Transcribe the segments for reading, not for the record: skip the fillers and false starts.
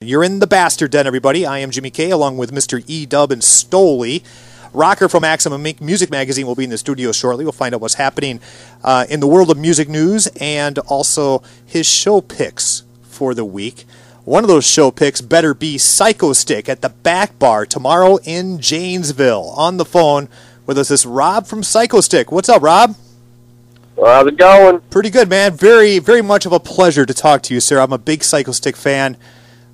You're in the Bastard Den, everybody. I am Jimmy K, along with Mr. E-Dub and Stoley. Rocker from Maximum Music Magazine will be in the studio shortly. We'll find out what's happening in the world of music news and also his show picks for the week. One of those show picks better be Psychostick at the Back Bar tomorrow in Janesville. On the phone with us is Rob from Psychostick. What's up, Rob? How's it going? Pretty good, man. Very, very much of a pleasure to talk to you, sir. I'm a big Psychostick fan.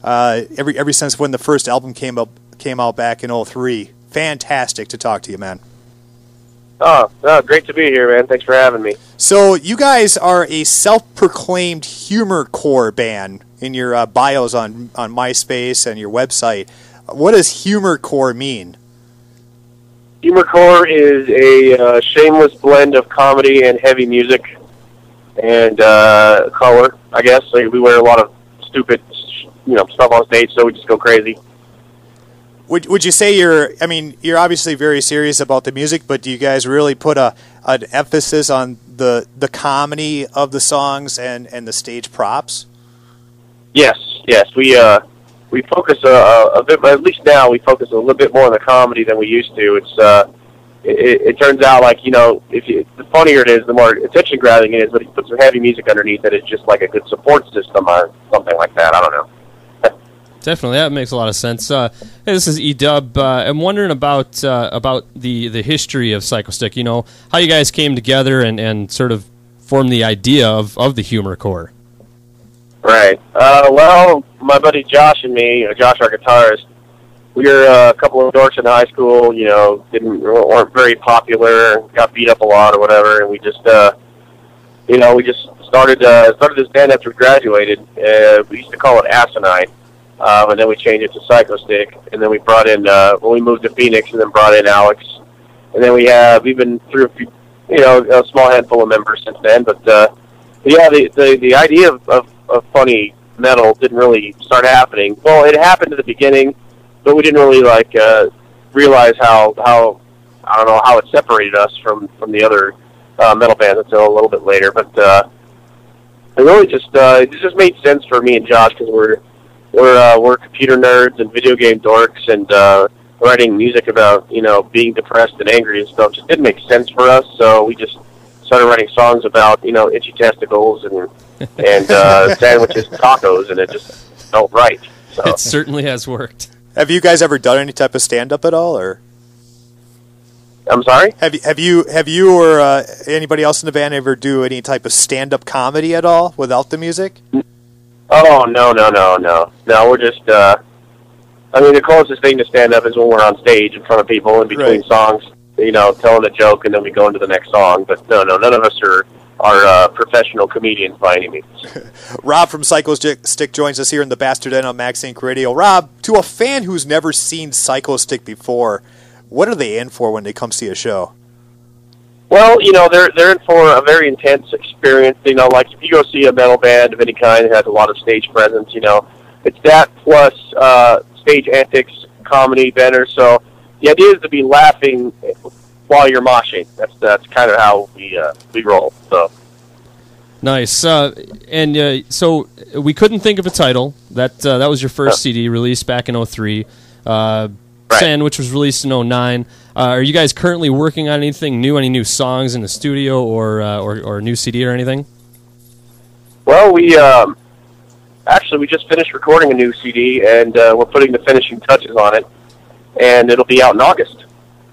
Ever since when the first album came out back in '03. Fantastic to talk to you, man. Oh, great to be here, man. Thanks for having me. So you guys are a self-proclaimed humorcore band in your bios on MySpace and your website. What does humorcore mean? Humorcore is a shameless blend of comedy and heavy music and color, I guess. Like, we wear a lot of stupid stuff on stage, so we just go crazy. Would you say you're obviously very serious about the music, but do you guys really put an emphasis on the comedy of the songs and the stage props? Yes. We focus a bit, at least now, we focus a little bit more on the comedy than we used to. It turns out, like, the funnier it is, the more attention grabbing it is, but if you put some heavy music underneath it, it's just like a good support system or something like that. I don't know. Definitely, that makes a lot of sense. Hey, this is E-Dub. I'm wondering about the history of Psychostick. How you guys came together and sort of formed the idea of the humor core. Right. Well, my buddy Josh and me, Josh, our guitarist, we were a couple of dorks in high school. Weren't very popular, got beat up a lot or whatever, and we just started this band after we graduated. We used to call it Asinine. And then we changed it to Psychostick, and then we brought in, when we moved to Phoenix, and then brought in Alex, and then we've been through a few, a small handful of members since then, but the idea of funny metal didn't really start happening. Well, it happened at the beginning, but we didn't really, realize how I don't know, how it separated us from the other metal bands until a little bit later, but it really it just made sense for me and Josh, because we're computer nerds and video game dorks, and writing music about being depressed and angry and stuff just didn't make sense for us. So we just started writing songs about itchy testicles and sandwiches and tacos, and it just felt right. So it certainly has worked. Have you guys ever done any type of stand-up at all, or? I'm sorry? Have you or anybody else in the band ever do any type of stand-up comedy at all without the music? Oh, no. No, we're just, the closest thing to stand-up is when we're on stage in front of people in between songs, telling a joke, and then we go into the next song. But no, none of us are professional comedians by any means. Rob from Psychostick joins us here in the Bastard Den on Max Inc. Radio. Rob, to a fan who's never seen Psychostick before, what are they in for when they come see a show? Well, they're in for a very intense experience. Like if you go see a metal band of any kind that has a lot of stage presence, it's that plus stage antics, comedy, banner. So the idea is to be laughing while you're moshing. That's kind of how we roll. So nice. So we couldn't think of a title. That was your first CD released back in '03. Sandwich was released in '09. Are you guys currently working on anything new, any new songs in the studio or a new CD or anything? Well, we just finished recording a new CD, and we're putting the finishing touches on it, and it'll be out in August.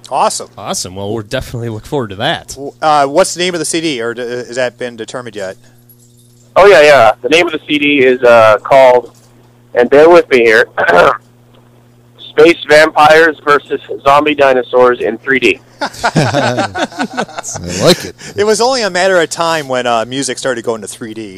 Awesome. Well, we're definitely look forward to that. What's the name of the CD, or has that been determined yet? Oh, yeah. The name of the CD is called, and bear with me here, Space Vampires versus Zombie Dinosaurs in 3D. I like it. It was only a matter of time when music started going to 3D,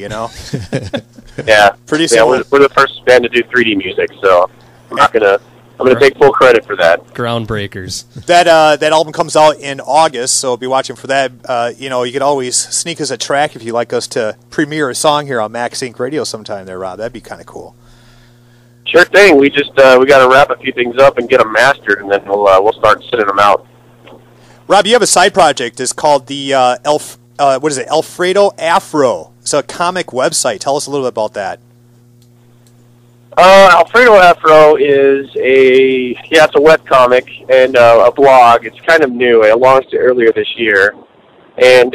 Yeah. Pretty soon. Yeah, we're the first band to do 3D music, so I'm gonna take full credit for that. Groundbreakers. That album comes out in August, so be watching for that. You could always sneak us a track if you'd like us to premiere a song here on Max Inc. Radio sometime there, Rob. That'd be kind of cool. Sure thing. We just we got to wrap a few things up and get them mastered, and then we'll start sending them out. Rob, you have a side project. It's called the Alfredo Afro. It's a comic website. Tell us a little bit about that. Alfredo Afro is it's a webcomic and a blog. It's kind of new. It launched earlier this year. And,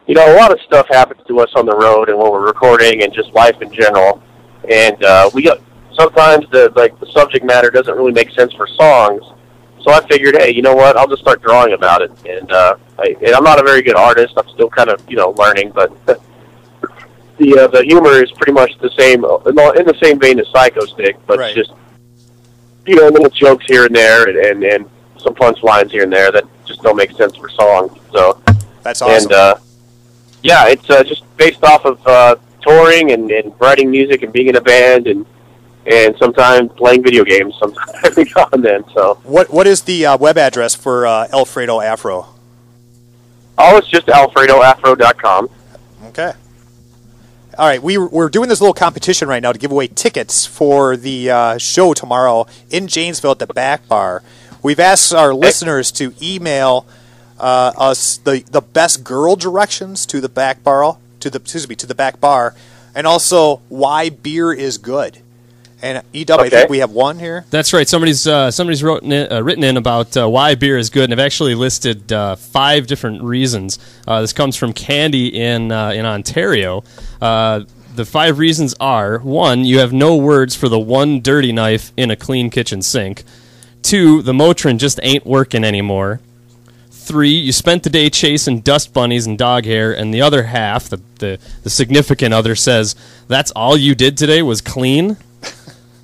you know, a lot of stuff happens to us on the road and when we're recording and just life in general. And sometimes the subject matter doesn't really make sense for songs. So I figured, hey, you know what? I'll just start drawing about it. And I'm not a very good artist. I'm still kind of, learning, but the humor is pretty much the same, in the same vein as Psychostick, but right. Just, little jokes here and there and some punchlines here and there that just don't make sense for songs. So that's awesome. And, it's just based off of touring and writing music and being in a band and sometimes playing video games every now and then. So what is the web address for Alfredo Afro? Oh, it's just alfredoafro.com. Okay. All right, we're doing this little competition right now to give away tickets for the show tomorrow in Janesville at the Back Bar. We've asked our listeners to email us the best girl directions to the Back Bar, to the Back Bar, and also why beer is good. And E-Dub, I think we have one here. That's right. Somebody's written in about why beer is good, and have actually listed 5 different reasons. This comes from Candy in Ontario. The 5 reasons are: 1, you have no words for the one dirty knife in a clean kitchen sink. 2, the Motrin just ain't working anymore. 3, you spent the day chasing dust bunnies and dog hair, and the other half, the significant other, says, that's all you did today was clean?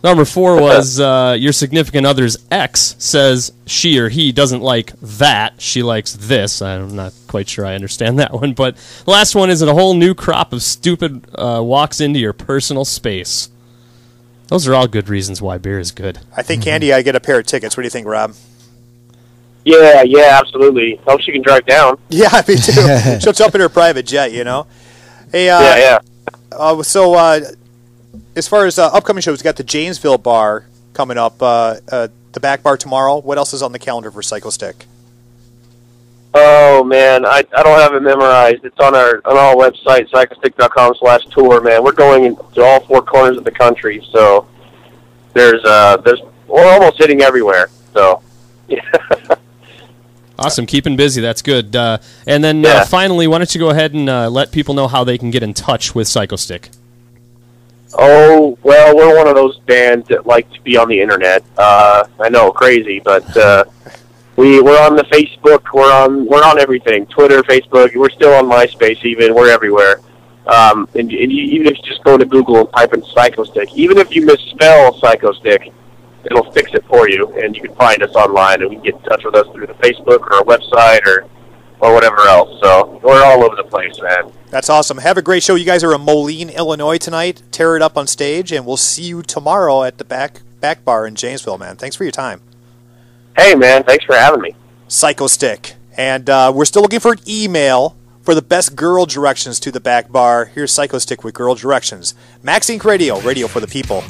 Number 4 was your significant other's ex says she or he doesn't like that, she likes this. I'm not quite sure I understand that one. But the last one is that a whole new crop of stupid walks into your personal space. Those are all good reasons why beer is good. I think, Candy, I get a pair of tickets. What do you think, Rob? Yeah, absolutely. Hope she can drive down. Yeah, me too. She'll jump in her private jet, Hey, as far as upcoming shows, we've got the Janesville Bar coming up, the Back Bar tomorrow. What else is on the calendar for Psychostick? Oh, man, I don't have it memorized. It's on our website, psychostick.com/tour, man. We're going to all 4 corners of the country, so we're almost hitting everywhere. So, yeah. Awesome. Keeping busy. That's good. And then finally, why don't you go ahead and let people know how they can get in touch with Psychostick? Oh, well, we're one of those bands that like to be on the internet. I know, crazy, but we're on the Facebook. We're on everything. Twitter, Facebook. We're still on MySpace even. We're everywhere. And even if you just go to Google and type in Psychostick, even if you misspell Psychostick, it'll fix it for you, and you can find us online, and we can get in touch with us through the Facebook or our website or whatever else. So we're all over the place, man. That's awesome. Have a great show. You guys are in Moline, Illinois tonight. Tear it up on stage, and we'll see you tomorrow at the Back Bar in Janesville, man. Thanks for your time. Hey, man. Thanks for having me. Psychostick. And we're still looking for an email for the best girl directions to the Back Bar. Here's Psychostick with girl directions. Max Inc. Radio for the people.